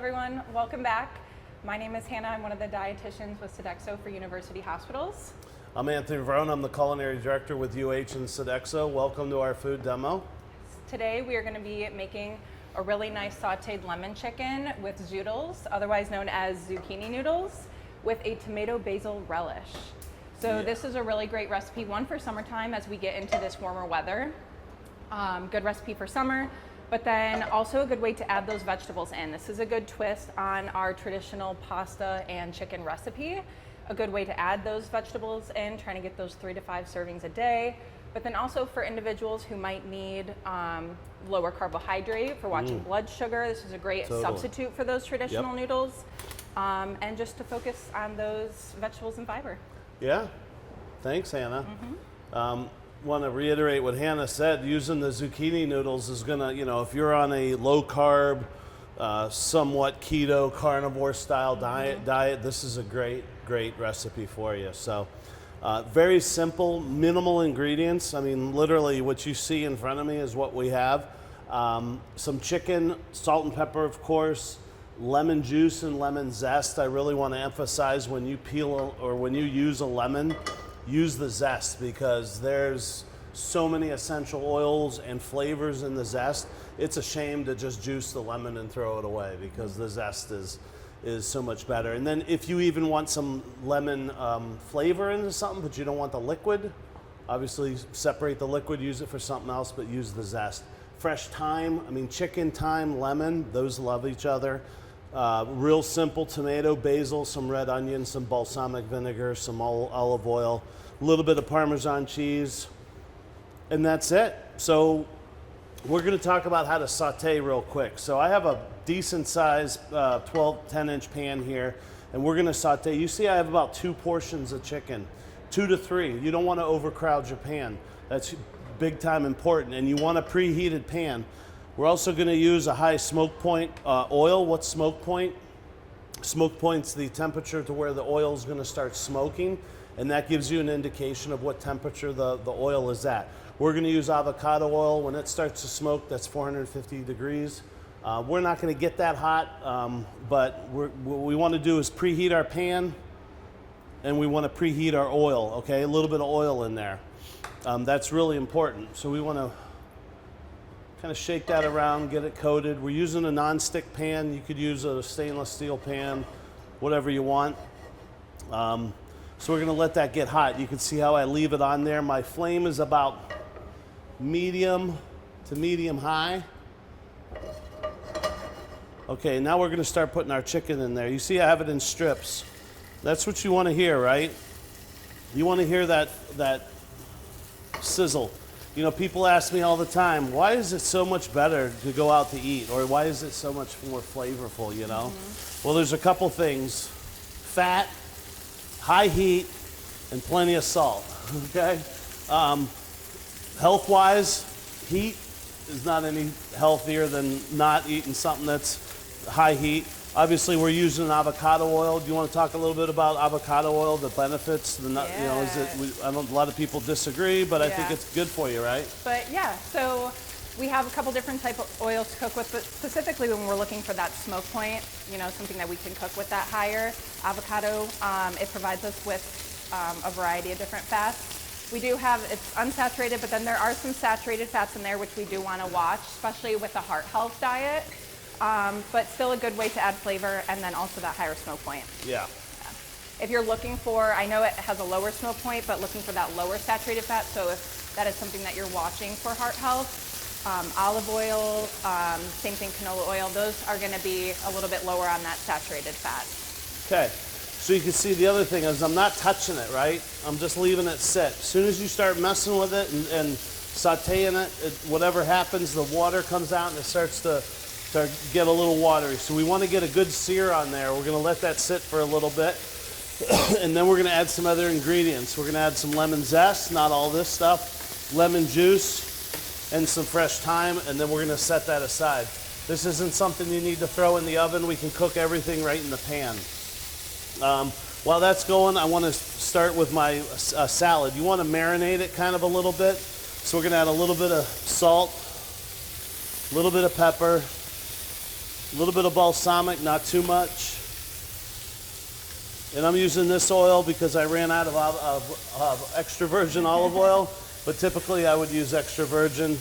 everyone. Welcome back. My name is Hannah. I'm one of the dietitians with Sodexo for University Hospitals. I'm Anthony Verona. I'm the culinary director with UH and Sodexo. Welcome to our food demo. Today we are going to be making a really nice sauteed lemon chicken with Zoodles, otherwise known as zucchini noodles, with a tomato basil relish. So This is a really great recipe, one for summertime as we get into this warmer weather. Good recipe for summer, but then also a good way to add those vegetables in. This is a good twist on our traditional pasta and chicken recipe. A good way to add those vegetables in, trying to get those 3 to 5 servings a day. But then also for individuals who might need lower carbohydrate for watching blood sugar, this is a great substitute for those traditional noodles. And just to focus on those vegetables and fiber. Yeah, thanks, Hannah. Want to reiterate what Hannah said. Using the zucchini noodles is gonna, if you're on a low carb, somewhat keto, carnivore style diet, this is a great recipe for you. So very simple, minimal ingredients. I mean, literally what you see in front of me is what we have. Some chicken, salt and pepper, of course, lemon juice and lemon zest. I really want to emphasize when you peel or when you use a lemon, use the zest, because there's so many essential oils and flavors in the zest. It's a shame to just juice the lemon and throw it away, because the zest is so much better. And then if you even want some lemon flavor into something, but you don't want the liquid, obviously separate the liquid, use it for something else, but use the zest. Fresh thyme, chicken, thyme, lemon, those love each other. Real simple tomato, basil, some red onion, some balsamic vinegar, some olive oil, a little bit of Parmesan cheese, and that's it. So we're going to talk about how to saute real quick. So I have a decent size 10-inch pan here, and we're going to saute. You see I have about 2 portions of chicken, 2 to 3. You don't want to overcrowd your pan. That's big time important, and you want a preheated pan. We're also going to use a high smoke point oil. What's smoke point? Smoke point's the temperature to where the oil is going to start smoking, and that gives you an indication of what temperature the oil is at. We're going to use avocado oil. When it starts to smoke, that's 450 degrees. We're not going to get that hot, but what we want to do is preheat our pan, and we want to preheat our oil, okay? A little bit of oil in there. That's really important. So we want to kind of shake that around, get it coated. We're using a non-stick pan. You could use a stainless steel pan, whatever you want. So we're going to let that get hot. You can see how I leave it on there. My flame is about medium to medium high. Okay, now we're going to start putting our chicken in there. You see I have it in strips. That's what you want to hear, right? You want to hear that sizzle. People ask me all the time, why is it so much better to go out to eat? Or why is it so much more flavorful, Well, there's a couple things. Fat, high heat, and plenty of salt, okay? Health-wise, heat is not any healthier than not eating something that's high heat. Obviously, we're using avocado oil. Do you want to talk a little bit about avocado oil, the benefits? I know a lot of people disagree, but I think it's good for you, right? But yeah, so we have a couple different type of oils to cook with, but specifically when we're looking for that smoke point, something that we can cook with that higher. Avocado, it provides us with a variety of different fats. We do have, it's unsaturated, but then there are some saturated fats in there which we do want to watch, especially with the heart health diet. But still a good way to add flavor, and then also that higher smoke point. Yeah. If you're looking for, I know it has a lower smoke point, but looking for that lower saturated fat, so if that is something that you're watching for heart health, olive oil, same thing, canola oil, those are going to be a little bit lower on that saturated fat. Okay. So you can see the other thing is I'm not touching it, right? I'm just leaving it sit. As soon as you start messing with it and sauteing it, whatever happens, the water comes out and it starts to get a little watery. So we want to get a good sear on there. We're going to let that sit for a little bit. And then we're going to add some other ingredients. We're going to add some lemon zest, not all this stuff, lemon juice, and some fresh thyme, and then we're going to set that aside. This isn't something you need to throw in the oven. We can cook everything right in the pan. While that's going, I want to start with my salad. You want to marinate it kind of a little bit. So we're going to add a little bit of salt, a little bit of pepper, A little bit of balsamic, not too much. And I'm using this oil because I ran out of extra virgin olive oil, but typically I would use extra virgin.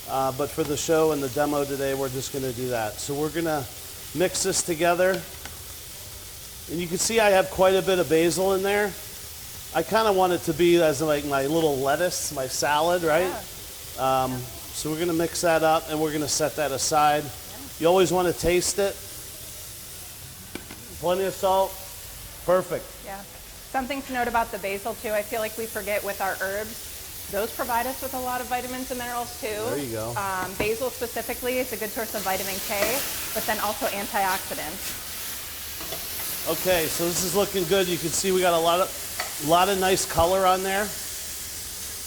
But for the show and the demo today, we're just going to do that. So we're going to mix this together. And you can see I have quite a bit of basil in there. I kind of want it to be as like my little lettuce, my salad, right? Yeah. So we're going to mix that up and we're going to set that aside. You always want to taste it. Plenty of salt. Perfect. Yeah. Something to note about the basil too, I feel like we forget with our herbs, those provide us with a lot of vitamins and minerals too. There you go. Basil specifically is a good source of vitamin K, but then also antioxidants. Okay, so this is looking good. You can see we got a lot of nice color on there.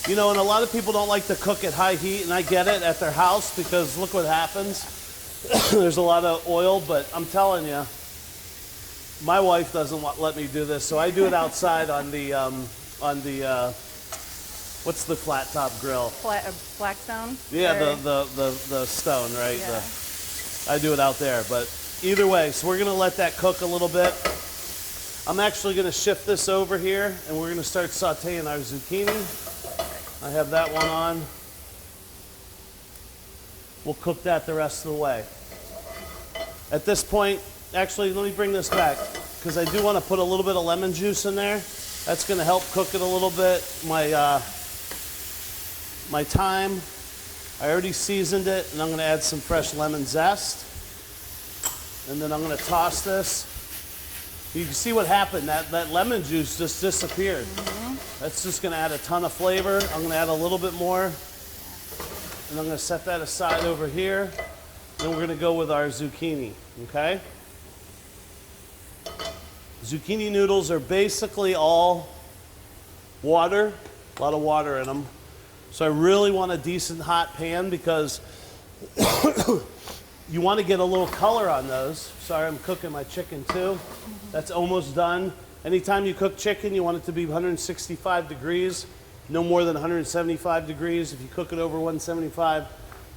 You know, and a lot of people don't like to cook at high heat, and I get it at their house because look what happens. There's a lot of oil, but I'm telling you, my wife doesn't let me do this, so I do it outside on the what's the flat top grill? Blackstone? Yeah, Or- the stone, right? Yeah. I do it out there, but either way, so we're gonna let that cook a little bit. I'm actually gonna shift this over here, and we're gonna start sauteing our zucchini. I have that one on. We'll cook that the rest of the way. At this point, actually, let me bring this back because I do want to put a little bit of lemon juice in there. That's going to help cook it a little bit. My thyme, I already seasoned it, and I'm going to add some fresh lemon zest. And then I'm going to toss this. You can see what happened. That lemon juice just disappeared. Mm-hmm. That's just going to add a ton of flavor. I'm going to add a little bit more. And I'm going to set that aside over here. Then we're going to go with our zucchini, okay? Zucchini noodles are basically all water, a lot of water in them. So I really want a decent hot pan because you want to get a little color on those. Sorry, I'm cooking my chicken too. That's almost done. Anytime you cook chicken, you want it to be 165 degrees, no more than 175 degrees. If you cook it over 175,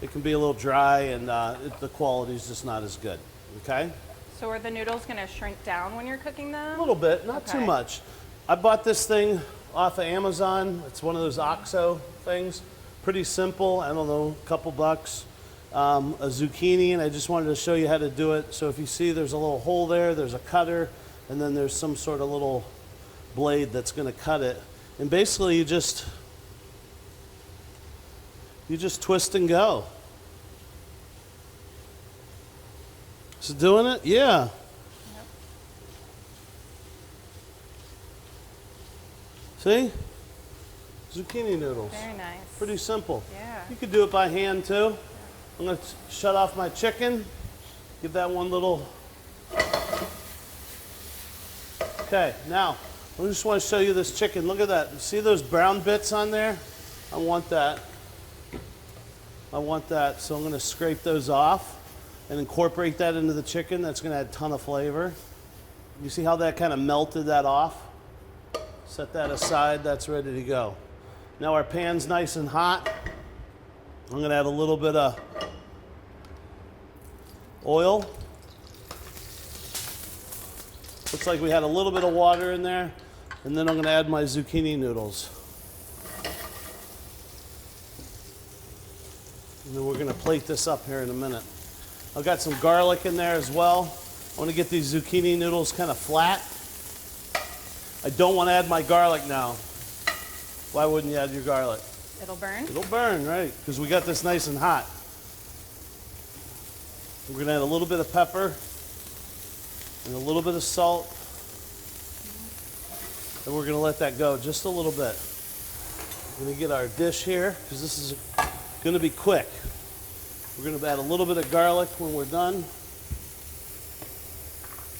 it can be a little dry and the quality is just not as good, okay? So are the noodles going to shrink down when you're cooking them? A little bit, not too Okay. much. I bought this thing off of Amazon. It's one of those OXO things. Pretty simple, I don't know, a couple bucks. A zucchini, and I just wanted to show you how to do it. So if you see there's a little hole there, there's a cutter, and then there's some sort of little blade that's going to cut it. And basically you just twist and go. Is it doing it? Yeah. Yep. See? Zucchini noodles. Very nice. Pretty simple. Yeah. You could do it by hand too. I'm going to shut off my chicken. Give that one little. Okay, now I just want to show you this chicken. Look at that. See those brown bits on there? I want that. I want that. So I'm going to scrape those off and incorporate that into the chicken. That's going to add a ton of flavor. You see how that kind of melted that off? Set that aside. That's ready to go. Now our pan's nice and hot. I'm going to add a little bit of oil. Looks like we had a little bit of water in there. And then I'm going to add my zucchini noodles. And then we're going to plate this up here in a minute. I've got some garlic in there as well. I want to get these zucchini noodles kind of flat. I don't want to add my garlic now. Why wouldn't you add your garlic? It'll burn? It'll burn, right? Because we got this nice and hot. We're going to add a little bit of pepper and a little bit of salt. And we're going to let that go just a little bit. We're going to get our dish here because this is going to be quick. We're going to add a little bit of garlic when we're done.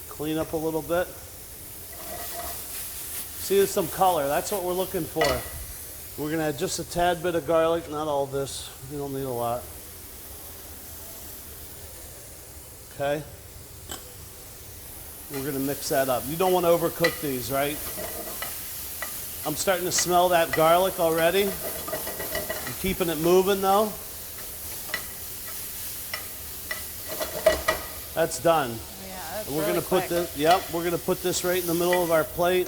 Clean up a little bit. See, there's some color. That's what we're looking for. We're going to add just a tad bit of garlic, not all this. We don't need a lot. Okay. We're going to mix that up. You don't want to overcook these, right? I'm starting to smell that garlic already. I'm keeping it moving though. That's done. Yeah, that's And we're really gonna put quick. this. Yep, we're gonna put this right in the middle of our plate.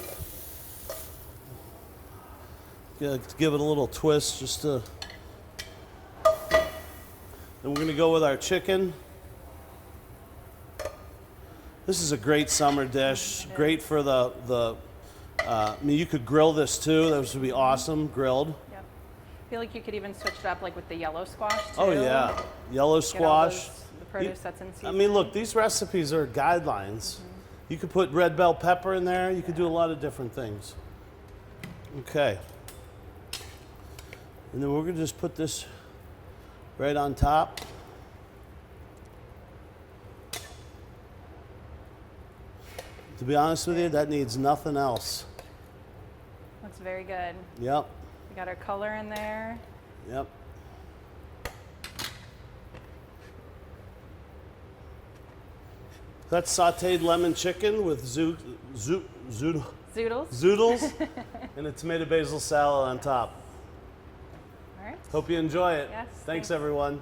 Give it a little twist, just to. Then we're gonna go with our chicken. This is a great summer dish. Great for I mean, you could grill this too. This would be awesome, grilled. Yep. I feel like you could even switch it up like with the yellow squash too. Oh yeah, yellow Get all squash. the produce that's in season. I mean, look, these recipes are guidelines. You could put red bell pepper in there. You could do a lot of different things. Okay. And then we're gonna just put this right on top. To be honest with you, that needs nothing else. Looks very good. Yep, We got our color in there. yep. That's sauteed lemon chicken with Zoodles. zoodles and a tomato basil salad on top. All right. Hope you enjoy it. Yes, Thanks thanks. everyone.